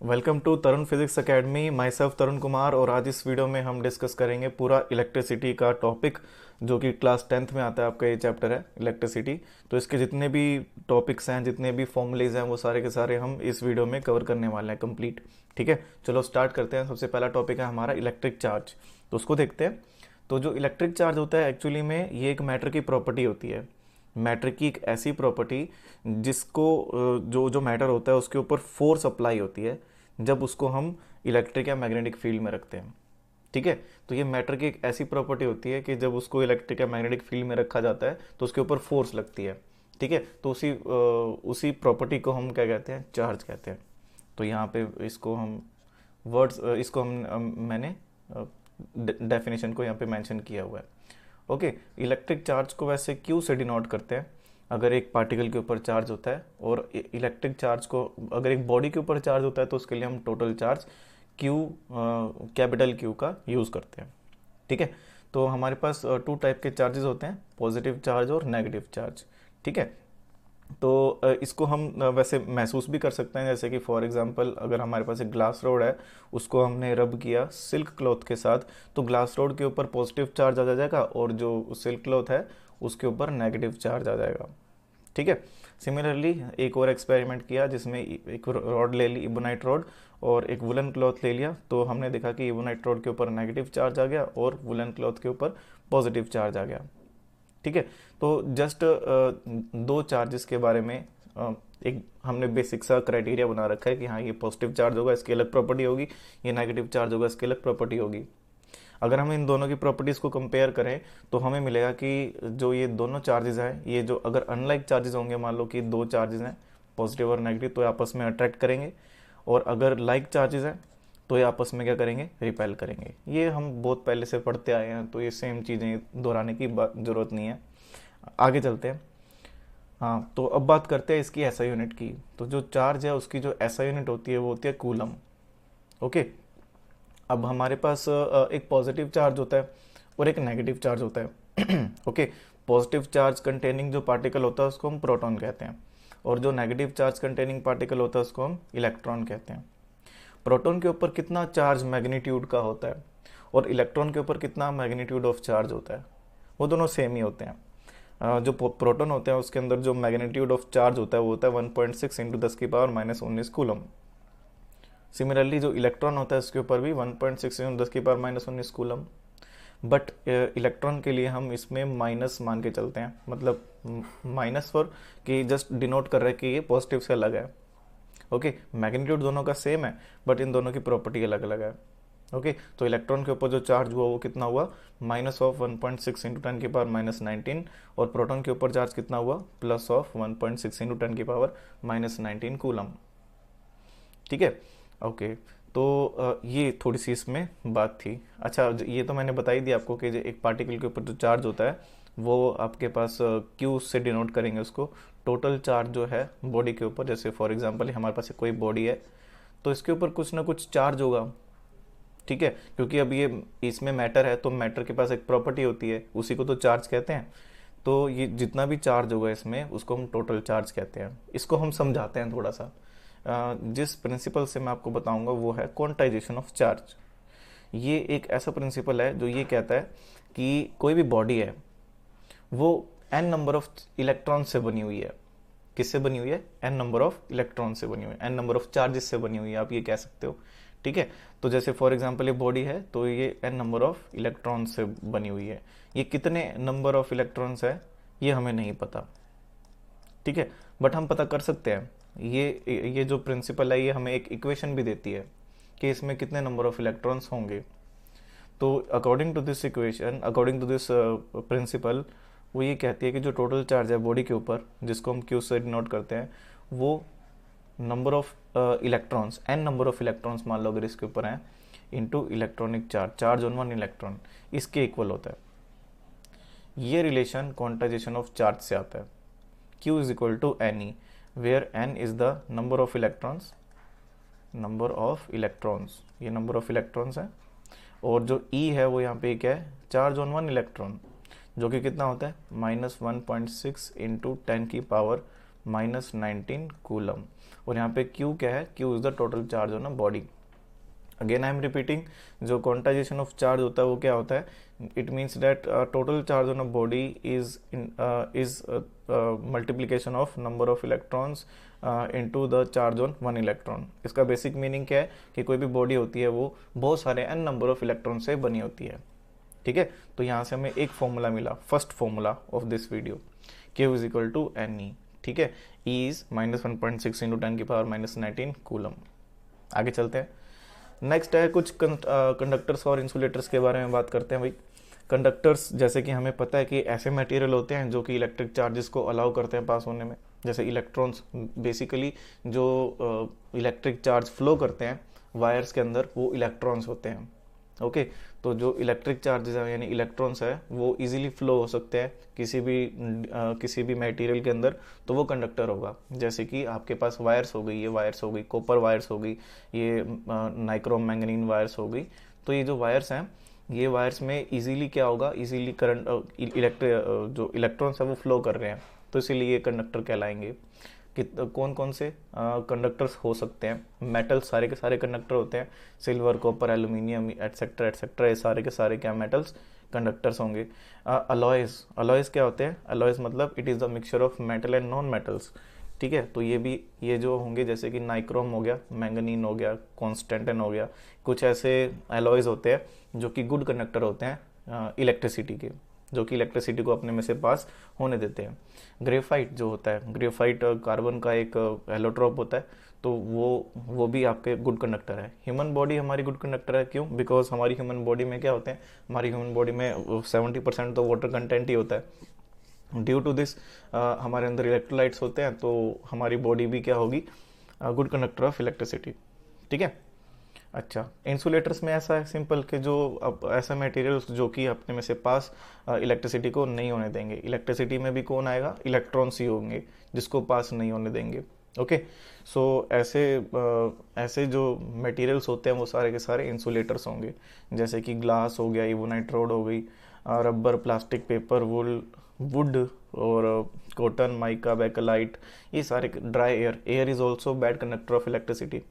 Welcome to Tarun physics academy. Myself Tarun Kumar. और आज इस वीडियो में हम डिस्कस करेंगे पूरा इलेक्ट्रिसिटी का टॉपिक, जो कि क्लास 10th में आता है। आपका ये चैप्टर है इलेक्ट्रिसिटी। तो इसके जितने भी टॉपिक्स हैं, जितने भी फॉर्मूलेज हैं, वो सारे के सारे हम इस वीडियो में कवर करने वाले हैं कंप्लीट। ठीक है, चलो स्टार्ट करते हैं। सबसे पहला टॉपिक है हमारा इलेक्ट्रिक चार्ज, तो उसको देखते हैं। तो जो इलेक्ट्रिक चार्ज होता है एक्चुअली में ये एक मैटर की प्रॉपर्टी होती है। मैटर की एक ऐसी प्रॉपर्टी जिसको जो जो मैटर होता है उसके ऊपर फोर्स अप्लाई होती है जब उसको हम इलेक्ट्रिक या मैग्नेटिक फील्ड में रखते हैं। ठीक है, तो ये मैटर की एक ऐसी प्रॉपर्टी होती है कि जब उसको इलेक्ट्रिक या मैग्नेटिक फील्ड में रखा जाता है तो उसके ऊपर फोर्स लगती है। ठीक है, तो उसी प्रॉपर्टी को हम क्या कहते हैं, चार्ज कहते हैं। तो यहाँ पे इसको हम वर्ड्स इसको मैंने डेफिनेशन को यहाँ पे मेंशन किया हुआ है। ओके, इलेक्ट्रिक चार्ज को वैसे क्यू से डिनोट करते हैं अगर एक पार्टिकल के ऊपर चार्ज होता है, और इलेक्ट्रिक चार्ज को अगर एक बॉडी के ऊपर चार्ज होता है तो उसके लिए हम total charge Q, capital Q का यूज़ करते हैं। ठीक है, तो हमारे पास टू टाइप के चार्जेस होते हैं, पॉजिटिव चार्ज और नेगेटिव चार्ज। ठीक है, तो इसको हम वैसे महसूस भी कर सकते हैं, जैसे कि फॉर एग्जांपल अगर हमारे पास एक ग्लास रोड है, उसको हमने रब किया सिल्क क्लॉथ के साथ, तो ग्लास रोड के ऊपर पॉजिटिव चार्ज आ जाएगा और जो सिल्क क्लॉथ है उसके ऊपर नेगेटिव चार्ज आ जाएगा। ठीक है, सिमिलरली एक और एक्सपेरिमेंट किया जिसमें एक रॉड ले ली, इबोनाइट रॉड, और एक वुलन क्लॉथ ले लिया, तो हमने देखा कि इबोनाइट रॉड के ऊपर नेगेटिव चार्ज आ गया और वुलन क्लॉथ के ऊपर पॉजिटिव चार्ज आ गया। ठीक है, तो जस्ट दो चार्जेस के बारे में एक हमने बेसिक सा क्राइटेरिया बना रखा है कि हाँ, ये पॉजिटिव चार्ज होगा इसकी अलग प्रॉपर्टी होगी, ये नेगेटिव चार्ज होगा इसकी अलग प्रॉपर्टी होगी। अगर हम इन दोनों की प्रॉपर्टीज़ को कंपेयर करें तो हमें मिलेगा कि जो ये दोनों चार्जेस हैं, ये जो अगर अनलाइक चार्जेस होंगे, मान लो कि दो चार्जेस हैं पॉजिटिव और नेगेटिव, तो ये आपस में अट्रैक्ट करेंगे, और अगर लाइक चार्जेस हैं तो ये आपस में क्या करेंगे, रिपेल करेंगे। ये हम बहुत पहले से पढ़ते आए हैं, तो ये सेम चीज़ें दोहराने की ज़रूरत नहीं है। आगे चलते हैं। हाँ, तो अब बात करते हैं इसकी एसआई यूनिट की। तो जो चार्ज है उसकी जो एसआई यूनिट होती है वो होती है कूलम। ओके, अब हमारे पास एक पॉजिटिव चार्ज होता है और एक नेगेटिव चार्ज होता है। ओके, पॉजिटिव चार्ज कंटेनिंग जो पार्टिकल होता है उसको हम प्रोटॉन कहते हैं, और जो नेगेटिव चार्ज कंटेनिंग पार्टिकल होता है उसको हम इलेक्ट्रॉन कहते हैं। प्रोटॉन के ऊपर कितना चार्ज मैग्नीट्यूड का होता है और इलेक्ट्रॉन के ऊपर कितना मैग्नीट्यूड ऑफ चार्ज होता है, वो दोनों सेम ही होते हैं। जो प्रोटॉन होते हैं उसके अंदर जो मैग्नीट्यूड ऑफ चार्ज होता है वो होता है 1.6 इंटू 10⁻⁻19 कूलम। सिमिलरली जो इलेक्ट्रॉन होता है उसके ऊपर भी 1.6 इंटू 10⁻⁻19 कूलम। बट इलेक्ट्रॉन के लिए हम इसमें माइनस मान के चलते हैं, मतलब माइनस फॉर कि जस्ट डिनोट कर रहे हैं कि ये पॉजिटिव से अलग है। ओके, मैग्नीट्यूड दोनों का सेम है बट इन दोनों की प्रॉपर्टी अलग अलग है। ओके, तो इलेक्ट्रॉन के ऊपर जो चार्ज हुआ वो कितना हुआ, माइनस ऑफ 1.6 इंटू 10⁻⁻19, और प्रोटॉन के ऊपर चार्ज कितना हुआ, प्लस ऑफ 1.6 इंटू 10⁻⁻19 कूलम। ठीक है, ओके, तो ये थोड़ी सी इसमें बात थी। अच्छा, ये तो मैंने बता ही दिया आपको कि एक पार्टिकल के ऊपर जो चार्ज होता है वो आपके पास क्यू से डिनोट करेंगे उसको। टोटल चार्ज जो है बॉडी के ऊपर, जैसे फॉर एग्जांपल हमारे पास कोई बॉडी है तो इसके ऊपर कुछ ना कुछ चार्ज होगा। ठीक है, क्योंकि अब ये इसमें मैटर है तो मैटर के पास एक प्रॉपर्टी होती है, उसी को तो चार्ज कहते हैं। तो ये जितना भी चार्ज होगा इसमें उसको हम टोटल चार्ज कहते हैं। इसको हम समझाते हैं थोड़ा सा। जिस प्रिंसिपल से मैं आपको बताऊंगा वो है क्वांटाइजेशन ऑफ चार्ज। ये एक ऐसा प्रिंसिपल है जो ये कहता है कि कोई भी बॉडी है वो n नंबर ऑफ इलेक्ट्रॉन से बनी हुई है। किससे बनी हुई है, n नंबर ऑफ इलेक्ट्रॉन से बनी हुई है, n नंबर ऑफ चार्जेस से बनी हुई है, आप ये कह सकते हो। ठीक है, तो जैसे फॉर एग्जांपल ये बॉडी है तो ये n नंबर ऑफ इलेक्ट्रॉन से बनी हुई है। ये कितने नंबर ऑफ इलेक्ट्रॉन्स है ये हमें नहीं पता। ठीक है, बट हम पता कर सकते हैं। ये जो प्रिंसिपल है ये हमें एक इक्वेशन भी देती है कि इसमें कितने नंबर ऑफ इलेक्ट्रॉन्स होंगे। तो according to this equation, according to this principle, वो ये कहती है कि जो टोटल चार्ज है बॉडी के ऊपर, जिसको हम क्यू से डिनोट करते हैं, वो number of electrons, n number of electrons मान लो अगर इसके ऊपर हैं, into electronic charge, charge on one electron, इसके इक्वल होता है। ये रिलेशन क्वांटाइजेशन ऑफ चार्ज से आता है। Q is equal to N E, where n is the number of electrons, number of electrons, ये नंबर ऑफ इलेक्ट्रॉन्स है, और जो E है वो यहाँ पे क्या है, चार्ज ऑन वन इलेक्ट्रॉन, जो कि कितना होता है, -1.6 इंटू 10⁻⁻19 कूलम। और यहाँ पे क्यू क्या है, Q is the total charge on a body. Again I am repeating, जो क्वांटाइजेशन ऑफ चार्ज होता है वो क्या होता है, it means that total charge on a body is multiplication of number of electrons into the charge on one electron. इसका basic meaning क्या है कि कोई भी बॉडी होती है वो बहुत सारे एन नंबर ऑफ इलेक्ट्रॉन से बनी होती है। ठीक है, तो यहाँ से हमें एक फॉर्मूला मिला, first formula of this video, Q is equal to N E. ठीक है, E इज -1.6 इंटू 10⁻⁻19 कूलम। आगे चलते हैं। नेक्स्ट है कुछ कंडक्टर्स और इंसुलेटर्स के बारे में बात करते हैं भाई। कंडक्टर्स जैसे कि हमें पता है कि ऐसे मटेरियल होते हैं जो कि इलेक्ट्रिक चार्जेस को अलाउ करते हैं पास होने में। जैसे इलेक्ट्रॉन्स, बेसिकली जो इलेक्ट्रिक चार्ज फ्लो करते हैं वायर्स के अंदर वो इलेक्ट्रॉन्स होते हैं। ओके, तो जो इलेक्ट्रिक चार्जेस है यानी इलेक्ट्रॉन्स है वो इजीली फ्लो हो सकते हैं किसी भी मटेरियल के अंदर, तो वो कंडक्टर होगा। जैसे कि आपके पास वायर्स हो गई, ये वायर्स हो गई, कॉपर वायर्स हो गई, ये नाइक्रोम मैंगनीन वायर्स हो गई। तो ये जो वायर्स हैं, ये वायर्स में इजीली क्या होगा, इजीली करंट जो इलेक्ट्रॉन्स है वो फ्लो कर रहे हैं, तो इसीलिए ये कंडक्टर कहलाएंगे। कि कौन कौन से कंडक्टर्स हो सकते हैं, मेटल्स सारे के सारे कंडक्टर होते हैं, silver, copper, aluminium etcetera etcetera, ये सारे के सारे क्या मेटल्स कंडक्टर्स होंगे। अलॉयज क्या होते हैं, अलॉयज मतलब it is the mixture of metal and non metals. ठीक है, तो ये जो होंगे जैसे कि नाइक्रोम हो गया, मैंगनीन हो गया, कॉन्स्टेंटिन हो गया, कुछ ऐसे अलॉयज होते हैं जो कि गुड कंडक्टर होते हैं इलेक्ट्रिसिटी के, जो कि इलेक्ट्रिसिटी को अपने में से पास होने देते हैं। ग्रेफाइट जो होता है, ग्रेफाइट कार्बन का एक एलोट्रोप होता है, तो वो भी आपके गुड कंडक्टर है। ह्यूमन बॉडी हमारी गुड कंडक्टर है, क्यों? बिकॉज हमारी ह्यूमन बॉडी में क्या होते हैं, हमारी ह्यूमन बॉडी में 70% तो वाटर कंटेंट ही होता है। ड्यू टू दिस हमारे अंदर इलेक्ट्रोलाइट्स होते हैं, तो हमारी बॉडी भी क्या होगी, गुड कंडक्टर ऑफ इलेक्ट्रिसिटी। ठीक है, अच्छा, इंसुलेटर्स में ऐसा है सिंपल कि जो अब ऐसा मटेरियल्स जो कि अपने में से पास इलेक्ट्रिसिटी को नहीं होने देंगे। इलेक्ट्रिसिटी में भी कौन आएगा, इलेक्ट्रॉन्स ही होंगे जिसको पास नहीं होने देंगे। ओके, सो ऐसे जो मटेरियल्स होते हैं वो सारे के सारे इंसुलेटर्स होंगे। जैसे कि ग्लास हो गया, इवोनाइट रॉड हो गई, रबर, प्लास्टिक, पेपर, वुड और कॉटन, माइका, बेकेलाइट, ये सारे। Dry air is also bad conductor of electricity.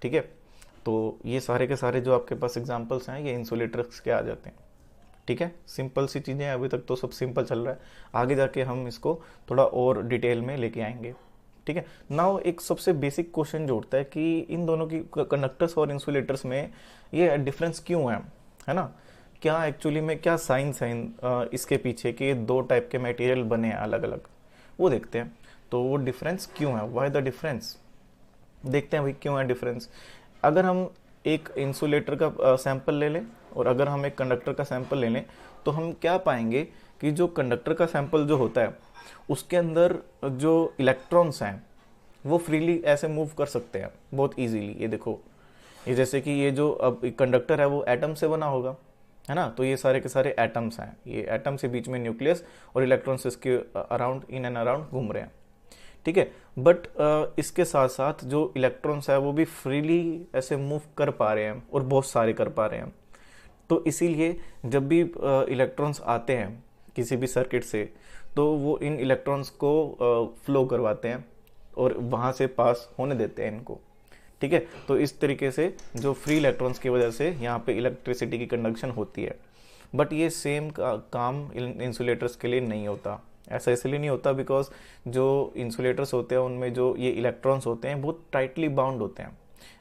ठीक है, तो ये सारे के सारे जो आपके पास एग्जांपल्स हैं ये इंसुलेटर्स के आ जाते हैं। ठीक है, सिंपल सी चीज़ें हैं, अभी तक तो सब सिंपल चल रहा है, आगे जाके हम इसको थोड़ा और डिटेल में लेके आएंगे। ठीक है, नाउ एक सबसे बेसिक क्वेश्चन जो उठता है कि इन दोनों की, कंडक्टर्स और इंसुलेटर्स में ये डिफरेंस क्यों है ना? क्या एक्चुअली में क्या साइंस है इसके पीछे कि दो टाइप के मटेरियल बने हैं अलग अलग, वो देखते हैं। तो वो डिफरेंस क्यों है, व्हाई द डिफरेंस, देखते हैं भाई क्यों है डिफरेंस। अगर हम एक इंसुलेटर का सैंपल ले लें और अगर हम एक कंडक्टर का सैंपल ले लें, तो हम क्या पाएंगे कि जो कंडक्टर का सैंपल जो होता है उसके अंदर जो इलेक्ट्रॉन्स हैं वो फ्रीली ऐसे मूव कर सकते हैं बहुत इजीली। ये देखो, ये जैसे कि ये जो अब कंडक्टर है वो एटम से बना होगा, है ना? तो ये सारे के सारे एटम्स हैं, ये एटम से बीच में न्यूक्लियस और इलेक्ट्रॉन्स इसके अराउंड, इन एंड अराउंड घूम रहे हैं। ठीक है, बट इसके साथ साथ जो इलेक्ट्रॉन्स है वो भी फ्रीली ऐसे मूव कर पा रहे हैं और बहुत सारे कर पा रहे हैं। तो इसीलिए जब भी इलेक्ट्रॉन्स आते हैं किसी भी सर्किट से, तो वो इन इलेक्ट्रॉन्स को फ्लो करवाते हैं और वहाँ से पास होने देते हैं इनको। ठीक है, तो इस तरीके से जो फ्री इलेक्ट्रॉन्स की वजह से यहाँ पे इलेक्ट्रिसिटी की कंडक्शन होती है। बट ये सेम काम इंसुलेटर्स के लिए नहीं होता। ऐसा इसलिए नहीं होता बिकॉज जो इंसुलेटर्स होते हैं उनमें जो ये इलेक्ट्रॉन्स होते हैं बहुत टाइटली बाउंड होते हैं।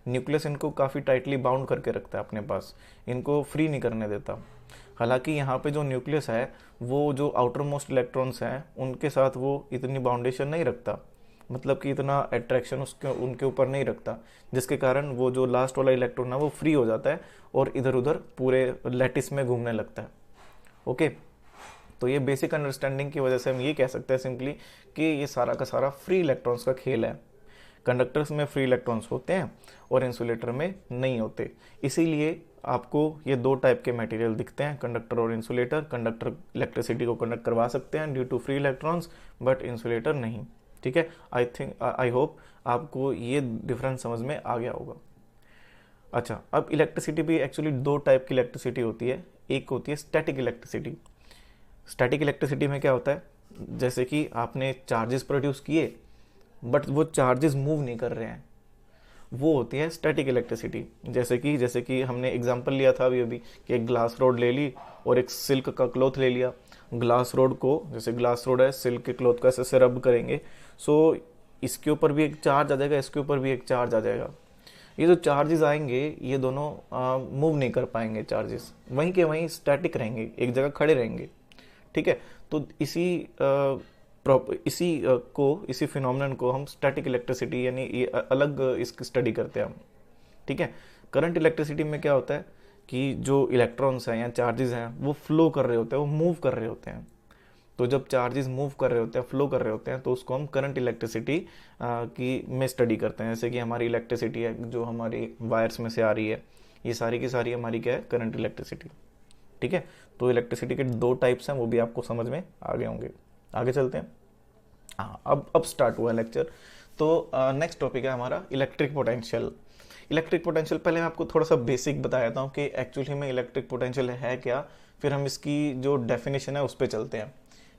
न्यूक्लियस इनको काफ़ी टाइटली बाउंड करके रखता है अपने पास, इनको फ्री नहीं करने देता। हालांकि यहाँ पे जो न्यूक्लियस है वो जो आउटर मोस्ट इलेक्ट्रॉन्स हैं उनके साथ वो इतनी बाउंडेशन नहीं रखता, मतलब कि इतना अट्रैक्शन उनके ऊपर नहीं रखता, जिसके कारण वो जो लास्ट वाला इलेक्ट्रॉन है वो फ्री हो जाता है और इधर उधर पूरे लैटिस में घूमने लगता है। ओके, तो ये बेसिक अंडरस्टैंडिंग की वजह से हम ये कह सकते हैं सिंपली कि ये सारा का सारा फ्री इलेक्ट्रॉन्स का खेल है। कंडक्टर्स में फ्री इलेक्ट्रॉन्स होते हैं और इंसुलेटर में नहीं होते। इसीलिए आपको ये दो टाइप के मटेरियल दिखते हैं, कंडक्टर और इंसुलेटर। कंडक्टर इलेक्ट्रिसिटी को कंडक्ट करवा सकते हैं due to free electrons, but insulator नहीं। ठीक है, आई होप आपको ये डिफरेंस समझ में आ गया होगा। अच्छा, अब इलेक्ट्रिसिटी भी एक्चुअली दो टाइप की इलेक्ट्रिसिटी होती है। एक होती है स्टैटिक इलेक्ट्रिसिटी। स्टैटिक इलेक्ट्रिसिटी में क्या होता है, जैसे कि आपने चार्जेस प्रोड्यूस किए बट वो चार्जेस मूव नहीं कर रहे हैं, वो होती है स्टैटिक इलेक्ट्रिसिटी। जैसे कि हमने एग्जांपल लिया था अभी अभी कि एक ग्लास रोड ले ली और एक सिल्क का क्लॉथ ले लिया। ग्लास रोड को, जैसे ग्लास रोड है, सिल्क के क्लॉथ का ऐसे रब करेंगे, सो इसके ऊपर भी एक चार्ज आ जाएगा, इसके ऊपर भी एक चार्ज आ जाएगा। ये जो चार्जेस आएंगे ये दोनों मूव नहीं कर पाएंगे, चार्जेस वहीं के वहीं स्टैटिक रहेंगे, एक जगह खड़े रहेंगे। ठीक है, तो इसी फिनोमेनन को हम स्टैटिक इलेक्ट्रिसिटी यानी ये अलग इसकी स्टडी करते हैं हम। ठीक है, करंट इलेक्ट्रिसिटी में क्या होता है कि जो इलेक्ट्रॉन्स हैं या चार्जेस हैं वो फ्लो कर रहे होते हैं, वो मूव कर रहे होते हैं। तो जब चार्जेस मूव कर रहे होते हैं, फ्लो कर रहे होते हैं, तो उसको हम करंट इलेक्ट्रिसिटी की में स्टडी करते हैं। जैसे कि हमारी इलेक्ट्रिसिटी है जो हमारी वायर्स में से आ रही है, ये सारी की सारी हमारी क्या है, करंट इलेक्ट्रिसिटी। ठीक है, तो इलेक्ट्रिसिटी के दो टाइप्स हैं, वो भी आपको समझ में आ गए होंगे। आगे चलते हैं। हाँ, अब स्टार्ट हुआ लेक्चर। तो नेक्स्ट टॉपिक है हमारा इलेक्ट्रिक पोटेंशियल। इलेक्ट्रिक पोटेंशियल, पहले मैं आपको थोड़ा सा बेसिक बता देता हूँ कि एक्चुअली में इलेक्ट्रिक पोटेंशियल है क्या, फिर हम इसकी जो डेफिनेशन है उस पर चलते हैं।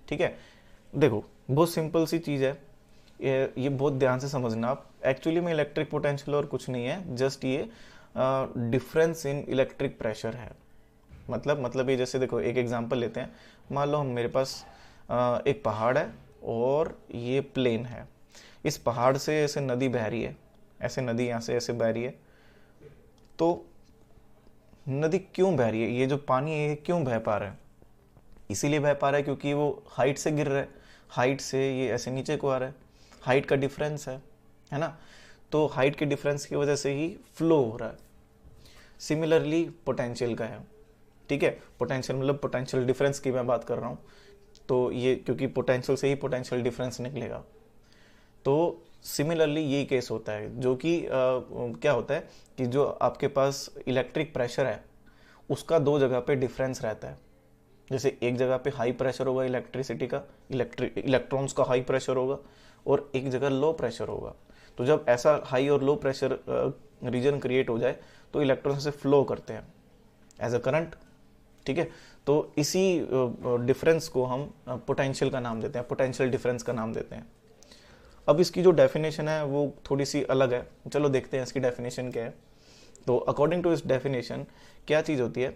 ठीक है, देखो बहुत सिंपल सी चीज़ है, ये बहुत ध्यान से समझना आप। एक्चुअली में इलेक्ट्रिक पोटेंशियल और कुछ नहीं है, जस्ट ये डिफरेंस इन इलेक्ट्रिक प्रेशर है। मतलब ये जैसे देखो एक एग्जांपल लेते हैं। मान लो हम मेरे पास एक पहाड़ है और ये प्लेन है। इस पहाड़ से ऐसे नदी बह रही है, ऐसे नदी यहाँ से ऐसे बह रही है। तो नदी क्यों बह रही है, ये जो पानी है ये क्यों बह पा रहा है? इसीलिए बह पा रहा है क्योंकि वो हाइट से गिर रहा है, हाइट से ये ऐसे नीचे को आ रहा है, हाइट का डिफरेंस है ना। तो हाइट के डिफरेंस की वजह से ही फ्लो हो रहा है। सिमिलरली पोटेंशियल का है। ठीक है, पोटेंशियल मतलब पोटेंशियल डिफरेंस की मैं बात कर रहा हूँ। तो ये क्योंकि पोटेंशियल से ही पोटेंशियल डिफरेंस निकलेगा। तो सिमिलरली यही केस होता है, जो कि क्या होता है कि जो आपके पास इलेक्ट्रिक प्रेशर है उसका दो जगह पे डिफरेंस रहता है। जैसे एक जगह पे हाई प्रेशर होगा इलेक्ट्रिसिटी का, इलेक्ट्रॉन्स का हाई प्रेशर होगा, और एक जगह लो प्रेशर होगा। तो जब ऐसा हाई और लो प्रेशर रीजन क्रिएट हो जाए तो इलेक्ट्रॉन से फ्लो करते हैं एज अ करंट। ठीक है, तो इसी डिफरेंस को हम पोटेंशियल का नाम देते हैं, पोटेंशियल डिफरेंस का नाम देते हैं। अब इसकी जो डेफिनेशन है वो थोड़ी सी अलग है, चलो देखते हैं इसकी डेफिनेशन क्या है। तो अकॉर्डिंग टू इस डेफिनेशन क्या चीज़ होती है,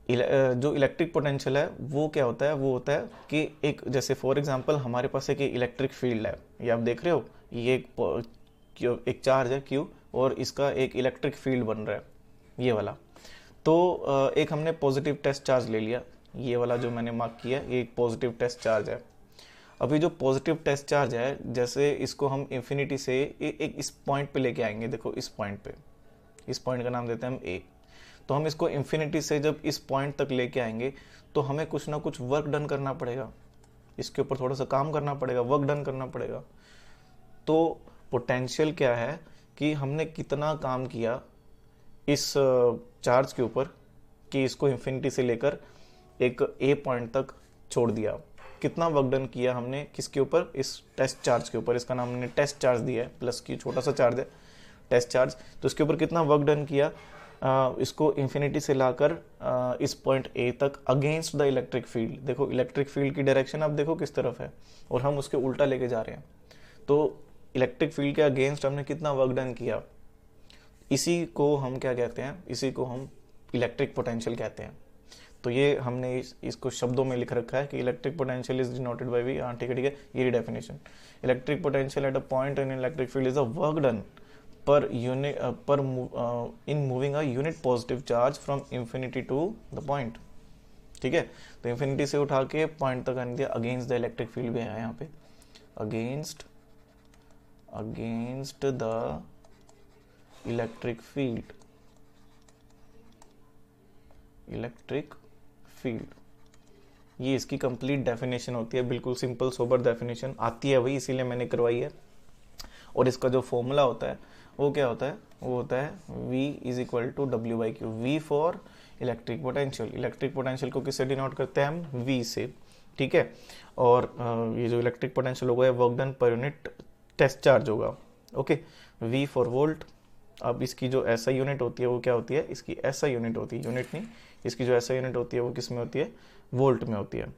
जो इलेक्ट्रिक पोटेंशियल है वो क्या होता है, वो होता है कि एक जैसे फॉर एग्जांपल हमारे पास एक इलेक्ट्रिक फील्ड है, ये आप देख रहे हो, ये एक चार्ज है Q और इसका एक इलेक्ट्रिक फील्ड बन रहा है ये वाला। तो एक हमने पॉजिटिव टेस्ट चार्ज ले लिया, ये वाला जो मैंने मार्क किया ये एक पॉजिटिव टेस्ट चार्ज है। अभी जो पॉजिटिव टेस्ट चार्ज है, जैसे इसको हम इन्फिनिटी से एक इस पॉइंट पे लेके आएंगे, देखो इस पॉइंट पे, इस पॉइंट का नाम देते हैं हम A। तो हम इसको इन्फिनिटी से जब इस पॉइंट तक लेके आएंगे तो हमें कुछ ना कुछ वर्क डन करना पड़ेगा, इसके ऊपर थोड़ा सा काम करना पड़ेगा, वर्क डन करना पड़ेगा। तो पोटेंशियल क्या है कि हमने कितना काम किया इस चार्ज के ऊपर कि इसको इन्फिनिटी से लेकर एक A पॉइंट तक छोड़ दिया। कितना वर्क डन किया हमने किसके ऊपर, इस टेस्ट चार्ज के ऊपर। इसका नाम हमने टेस्ट चार्ज दिया है, प्लस की छोटा सा चार्ज है टेस्ट चार्ज। तो इसके ऊपर कितना वर्क डन किया, इसको इन्फिनिटी से लाकर इस पॉइंट A तक अगेंस्ट द इलेक्ट्रिक फील्ड। देखो इलेक्ट्रिक फील्ड की डायरेक्शन आप देखो किस तरफ है और हम उसके उल्टा लेके जा रहे हैं। तो इलेक्ट्रिक फील्ड के अगेंस्ट हमने कितना वर्क डन किया, इसी को हम क्या कहते हैं, इसी को हम इलेक्ट्रिक पोटेंशियल कहते हैं। तो ये हमने इसको शब्दों में लिख रखा है कि electric potential is denoted by V। हाँ ठीक है, ये definition. Electric potential at a point in electric field is a work done per unit in moving a unit positive charge from infinity to the point। ठीक है, तो infinity से उठा के पॉइंट तक आने दिया। अगेंस्ट द इलेक्ट्रिक फील्ड भी है यहाँ पे, अगेंस्ट द इलेक्ट्रिक फील्ड, ये इसकी कंप्लीट डेफिनेशन होती है, बिल्कुल सिंपल सोबर डेफिनेशन आती है वही, इसीलिए मैंने करवाई है। और इसका जो फॉर्मूला होता है वो क्या होता है, वो होता है V is equal to W/Q। V for electric potential. Electric potential को किससे डिनोट करते हैं हम, V से। ठीक है, और ये जो इलेक्ट्रिक पोटेंशियल होगा work done per unit test charge होगा। Okay, V for volt. अब इसकी जो SI यूनिट होती है वो क्या होती है, इसकी SI यूनिट होती है, यूनिट नहीं, इसकी जो SI यूनिट होती है वो किस में होती है, वोल्ट में होती है।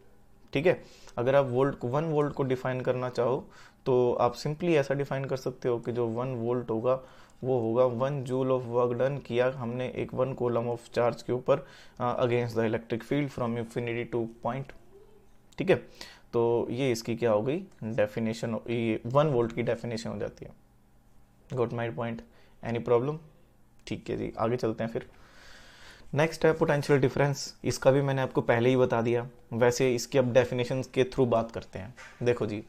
ठीक है, अगर आप 1 वोल्ट को डिफाइन करना चाहो तो आप सिंपली ऐसा डिफाइन कर सकते हो कि जो 1 वोल्ट होगा वो होगा 1 जूल ऑफ वर्क डन किया हमने एक 1 कूलम ऑफ चार्ज के ऊपर against the electric field from infinity two point. ठीक है, तो ये इसकी क्या हो गई डेफिनेशन, ये 1 वोल्ट की डेफिनेशन हो जाती है। Got my point? Any problem? ठीक है जी, आगे चलते हैं फिर। नेक्स्ट है पोटेंशियल डिफरेंस। इसका भी मैंने आपको पहले ही बता दिया, वैसे इसकी अब डेफिनेशन के थ्रू बात करते हैं। देखो जी,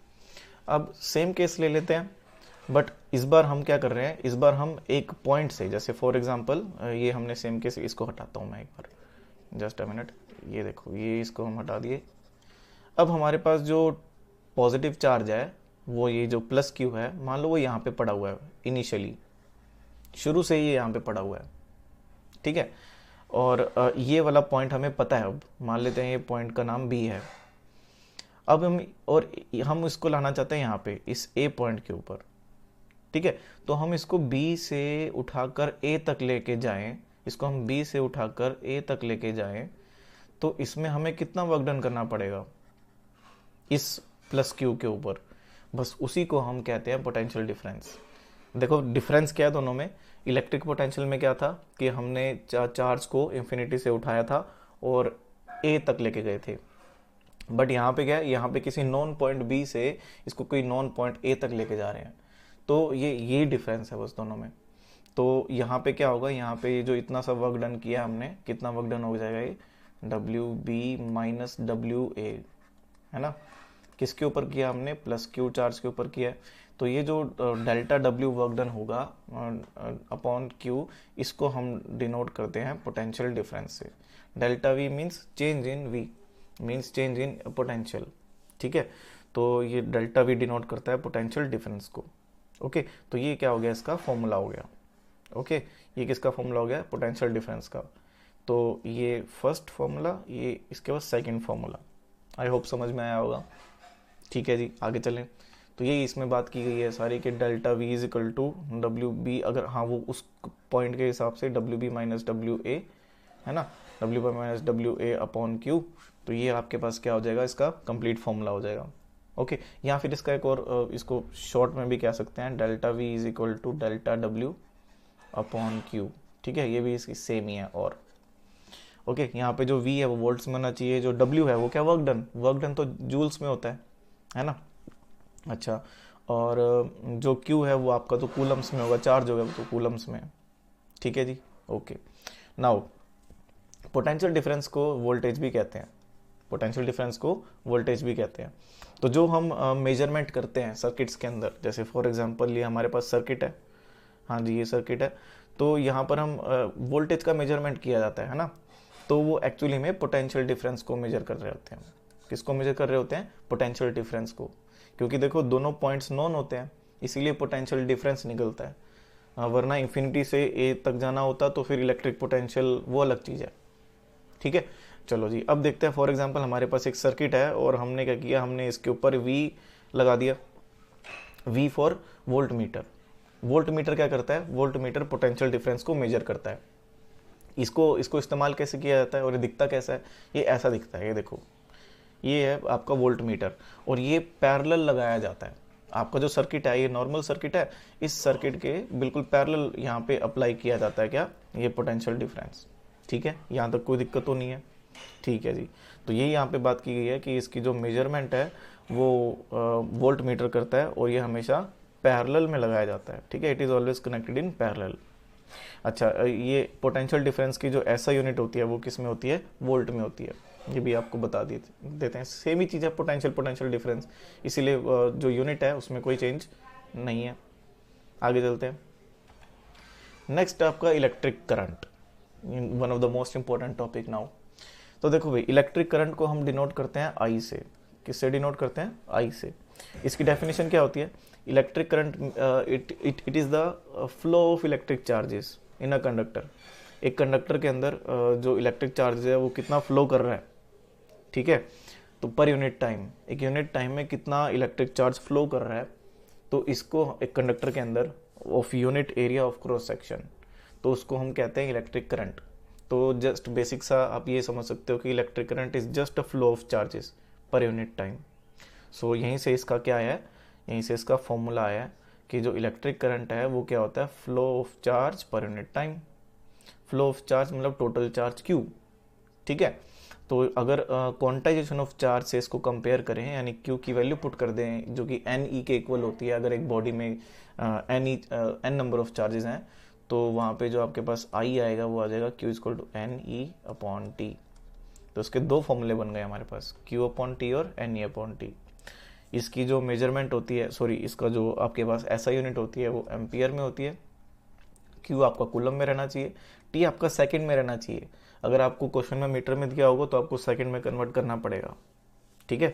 अब सेम केस ले लेते हैं, बट इस बार हम क्या कर रहे हैं, इस बार हम एक पॉइंट से, जैसे फॉर एग्जांपल ये हमने सेम केस, इसको हटाता हूँ मैं एक बार, जस्ट अ मिनट। ये देखो, ये इसको हम हटा दिए। अब हमारे पास जो पॉजिटिव चार्ज है वो ये जो प्लस क्यू है, मान लो वो यहाँ पे पड़ा हुआ है, इनिशियली शुरू से ही ये यहाँ पे पड़ा हुआ है। ठीक है, और ये वाला पॉइंट हमें पता है। अब मान लेते हैं ये पॉइंट का नाम बी है। अब हम इसको लाना चाहते हैं यहाँ पे इस ए पॉइंट के ऊपर। ठीक है, तो हम इसको बी से उठाकर ए तक लेके जाएं, इसको हम बी से उठाकर ए तक लेके जाएं, तो इसमें हमें कितना वर्क डन करना पड़ेगा इस प्लस क्यू के ऊपर, बस उसी को हम कहते हैं पोटेंशियल डिफरेंस। देखो डिफरेंस क्या है दोनों में। इलेक्ट्रिक पोटेंशियल में क्या था कि हमने चार्ज को इंफिनिटी से उठाया था और ए तक लेके गए थे, बट यहाँ पे क्या है, यहाँ पे किसी नॉन पॉइंट बी से इसको कोई नॉन पॉइंट ए तक लेके जा रहे हैं, तो ये डिफरेंस है बस दोनों में। तो यहाँ पे क्या होगा, यहाँ पे जो इतना सा वर्क डन किया हमने, कितना वर्क डन हो जाएगा ये W B minus W A, है ना। किसके ऊपर किया हमने, प्लस क्यू चार्ज के ऊपर किया है। तो ये जो डेल्टा डब्ल्यू वर्क डन होगा अपॉन क्यू, इसको हम डिनोट करते हैं पोटेंशियल डिफरेंस से। Delta V means change in V, means change in potential. ठीक है, तो ये डेल्टा वी डिनोट करता है पोटेंशियल डिफरेंस को। ओके, तो ये क्या हो गया, इसका फॉर्मूला हो गया। ओके, ये किसका फॉर्मूला हो गया, पोटेंशियल डिफरेंस का। तो ये फर्स्ट फॉर्मूला, ये इसके बाद सेकंड फॉर्मूला। आई होप समझ में आया होगा। ठीक है जी, आगे चलें। तो यही इसमें बात की गई है सारी कि delta V is equal to W B, अगर हाँ वो उस पॉइंट के हिसाब से W B minus W A, है ना, W B minus W A upon Q. तो ये आपके पास क्या हो जाएगा, इसका कंप्लीट फॉर्मूला हो जाएगा। ओके, या फिर इसका एक और इसको शॉर्ट में भी कह सकते हैं, delta V is equal to delta W upon Q. ठीक है, ये भी इसकी सेम ही है। और ओके, यहाँ पे जो वी है वो वोल्ट्स में होना चाहिए, जो डब्ल्यू है वो क्या, वर्क डन, वर्क डन तो जूल्स में होता है ना। अच्छा, और जो क्यू है वो आपका तो कूलम्स में होगा, चार्ज होगा तो कूलम्स में। ठीक है जी, ओके। नाउ पोटेंशियल डिफरेंस को वोल्टेज भी कहते हैं, पोटेंशियल डिफरेंस को वोल्टेज भी कहते हैं। तो जो हम मेजरमेंट करते हैं सर्किट्स के अंदर, जैसे फॉर एग्जांपल ये हमारे पास सर्किट है, हाँ जी ये सर्किट है, तो यहाँ पर हम वोल्टेज का मेजरमेंट किया जाता है ना। तो वो एक्चुअली में पोटेंशियल डिफरेंस को मेजर कर रहे होते हैं। किसको मेजर कर रहे होते हैं, पोटेंशियल डिफरेंस को, क्योंकि देखो दोनों पॉइंट्स नॉन होते हैं, इसीलिए पोटेंशियल डिफरेंस निकलता है। वरना इंफिनिटी से ए तक जाना होता तो फिर इलेक्ट्रिक पोटेंशियल वो अलग चीज़ है। ठीक है, चलो जी अब देखते हैं। फॉर एग्जांपल हमारे पास एक सर्किट है और हमने क्या किया, हमने इसके ऊपर V लगा दिया, V for volt meter. Volt meter क्या करता है, वोल्ट मीटर पोटेंशियल डिफरेंस को मेजर करता है। इसको इस्तेमाल कैसे किया जाता है और ये दिखता कैसा है, ये ऐसा दिखता है। ये देखो, ये है आपका वोल्ट मीटर और ये पैरेलल लगाया जाता है। आपका जो सर्किट है ये नॉर्मल सर्किट है, इस सर्किट के बिल्कुल पैरेलल यहाँ पे अप्लाई किया जाता है क्या, ये पोटेंशियल डिफरेंस। ठीक है, यहाँ तक कोई दिक्कत तो नहीं है। ठीक है जी, तो यही यहाँ पे बात की गई है कि इसकी जो मेजरमेंट है वो वोल्ट मीटर करता है और ये हमेशा पैरेलल में लगाया जाता है। ठीक है, it is always connected in parallel. अच्छा, ये पोटेंशियल डिफरेंस की जो ऐसा यूनिट होती है वो किस में होती है, वोल्ट में होती है। ये भी आपको बता देते हैं, सेम ही चीज़ है पोटेंशियल डिफरेंस, इसीलिए जो यूनिट है उसमें कोई चेंज नहीं है। आगे चलते हैं। नेक्स्ट आपका electric current, one of the most important topic now. तो देखो भाई, इलेक्ट्रिक करंट को हम डिनोट करते हैं आई से। किससे डिनोट करते हैं, आई से। इसकी डेफिनेशन क्या होती है, electric current it is the flow of electric charges in a conductor. एक कंडक्टर के अंदर जो इलेक्ट्रिक चार्ज है वो कितना फ्लो कर रहा है। ठीक है, तो पर यूनिट टाइम, एक यूनिट टाइम में कितना इलेक्ट्रिक चार्ज फ्लो कर रहा है, तो इसको एक कंडक्टर के अंदर of unit area of cross section, तो उसको हम कहते हैं इलेक्ट्रिक करंट। तो जस्ट बेसिक सा आप ये समझ सकते हो कि electric current is just a flow of charges per unit time. So यहीं से इसका क्या है, यहीं से इसका फॉर्मूला आया है कि जो इलेक्ट्रिक करंट है वो क्या होता है, फ्लो ऑफ चार्ज पर unit time. Flow of charge मतलब टोटल चार्ज क्यू, ठीक है। तो अगर क्वांटाइजेशन ऑफ चार्ज से इसको कंपेयर करें, यानी क्यू की वैल्यू पुट कर दें जो कि एन ई के इक्वल होती है, अगर एक बॉडी में एन नंबर ऑफ चार्जेस हैं, तो वहाँ पे जो आपके पास आई आएगा वो आ जाएगा Q equal to N E upon T. तो इसके दो फॉर्मूले बन गए हमारे पास, क्यू अपॉन टी और एन ई अपॉन टी। इसकी जो मेजरमेंट होती है, सॉरी, इसका जो आपके पास ऐसा यूनिट होती है वो एम्पियर में होती है, क्यू आपका कूलम में रहना चाहिए, टी आपका सेकंड में रहना चाहिए। अगर आपको क्वेश्चन में मीटर में दिया होगा तो आपको सेकंड में कन्वर्ट करना पड़ेगा, ठीक है।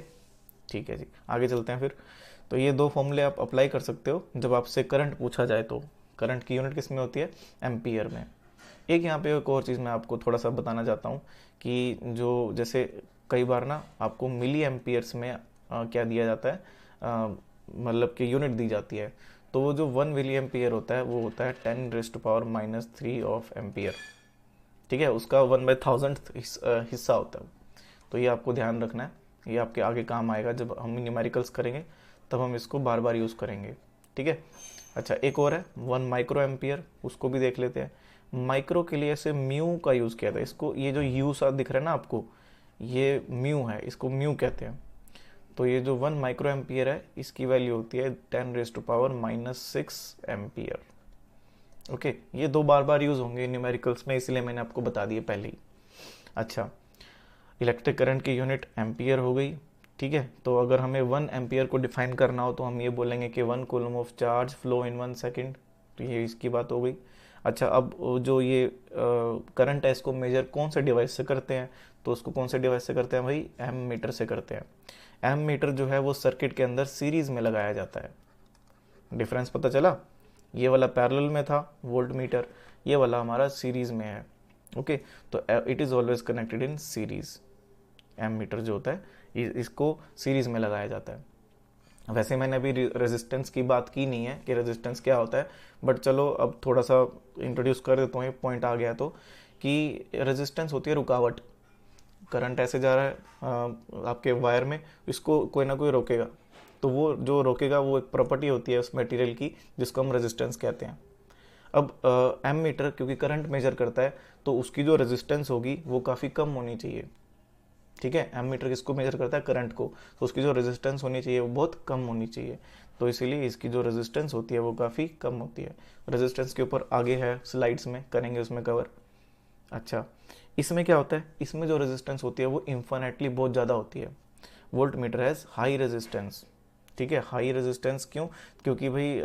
ठीक है जी, आगे चलते हैं फिर। तो ये दो फॉर्मूले आप अप्लाई कर सकते हो जब आपसे करंट पूछा जाए तो। करंट की यूनिट किस में होती है, एम्पियर में। एक यहाँ पे एक और चीज़ मैं आपको थोड़ा सा बताना चाहता हूँ कि जो जैसे कई बार ना आपको मिली एम्पियर्स में क्या दिया जाता है, मतलब कि यूनिट दी जाती है। तो वो जो 1 मिली एम्पियर होता है वो होता है 10⁻³ ऑफ एम्पियर, ठीक है। उसका 1/1000 हिस्सा होता है। तो ये आपको ध्यान रखना है, ये आपके आगे काम आएगा जब हम न्यूमेरिकल्स करेंगे, तब हम इसको बार बार यूज़ करेंगे, ठीक है। अच्छा, एक और है 1 माइक्रो एम्पियर, उसको भी देख लेते हैं। माइक्रो के लिए ऐसे म्यू का यूज़ किया था, इसको ये जो यू सा दिख रहा है ना आपको, ये म्यू है, इसको म्यू कहते हैं। तो ये जो 1 माइक्रो एम्पियर है इसकी वैल्यू होती है 10⁻⁻6 एम्पियर। ओके, ये दो बार बार यूज़ होंगे न्यूमेरिकल्स में, इसलिए मैंने आपको बता दिए पहले ही। अच्छा, इलेक्ट्रिक करंट की यूनिट एम्पियर हो गई, ठीक है। तो अगर हमें 1 एम्पियर को डिफाइन करना हो तो हम ये बोलेंगे कि 1 coulomb of charge flow in 1 second. तो ये इसकी बात हो गई। अच्छा, अब जो ये करंट है इसको मेजर कौन से डिवाइस से करते हैं, तो उसको कौन से डिवाइस से करते हैं भाई, एम मीटर से करते हैं। एम मीटर जो है वो सर्किट के अंदर सीरीज में लगाया जाता है। डिफरेंस पता चला, ये वाला पैरेलल में था वोल्ट मीटर, ये वाला हमारा सीरीज में है। ओके, तो it is always connected in series. Ammeter जो होता है इसको सीरीज में लगाया जाता है। वैसे मैंने अभी रेजिस्टेंस की बात की नहीं है कि रेजिस्टेंस क्या होता है, बट चलो अब थोड़ा सा इंट्रोड्यूस कर देता हूँ, एक पॉइंट आ गया तो, कि रेजिस्टेंस होती है रुकावट। करंट ऐसे जा रहा है आपके वायर में, इसको कोई ना कोई रोकेगा, तो वो जो रोकेगा वो एक प्रॉपर्टी होती है उस मटेरियल की जिसको हम रेजिस्टेंस कहते हैं। अब एम मीटर क्योंकि करंट मेजर करता है तो उसकी जो रेजिस्टेंस होगी वो काफ़ी कम होनी चाहिए, ठीक है। एम मीटर किसको मेजर करता है, करंट को, तो उसकी जो रेजिस्टेंस होनी चाहिए वो बहुत कम होनी चाहिए। तो इसीलिए इसकी जो रेजिस्टेंस होती है वो काफ़ी कम होती है। रेजिस्टेंस के ऊपर आगे है स्लाइड्स में करेंगे उसमें कवर। अच्छा, इसमें क्या होता है, इसमें जो रेजिस्टेंस होती है वो इन्फिनेटली बहुत ज़्यादा होती है। Volt meter has high resistance, ठीक है। हाई रेजिस्टेंस क्यों, क्योंकि भाई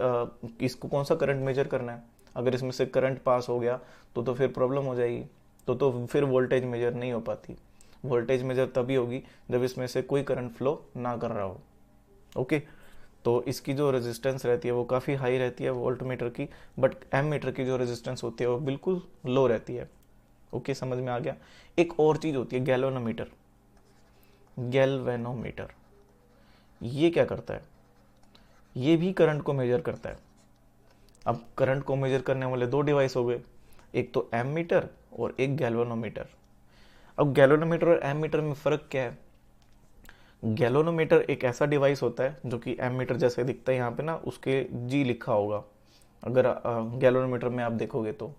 इसको कौन सा करंट मेजर करना है, अगर इसमें से करंट पास हो गया तो फिर प्रॉब्लम हो जाएगी, तो फिर वोल्टेज मेजर नहीं हो पाती। वोल्टेज मेजर तभी होगी जब इसमें से कोई करंट फ्लो ना कर रहा हो। ओके, तो इसकी जो रेजिस्टेंस रहती है वो काफ़ी हाई रहती है वोल्ट मीटर की, बट एम मीटर की जो रेजिस्टेंस होती है वो बिल्कुल लो रहती है। ओके, समझ में आ गया। एक और चीज़ होती है गैल्वेनोमीटर। गैल्वेनोमीटर ये क्या करता है, ये भी करंट को मेजर करता है। अब करंट को मेजर करने वाले दो डिवाइस हो गए, एक तो एम मीटर और एक गैल्वेनोमीटर। अब गैल्वेनोमीटर और एम मीटर में फ़र्क क्या है, गैल्वेनोमीटर एक ऐसा डिवाइस होता है जो कि एम मीटर जैसे दिखता है, यहाँ पे ना उसके जी लिखा होगा अगर गैल्वेनोमीटर में आप देखोगे तो,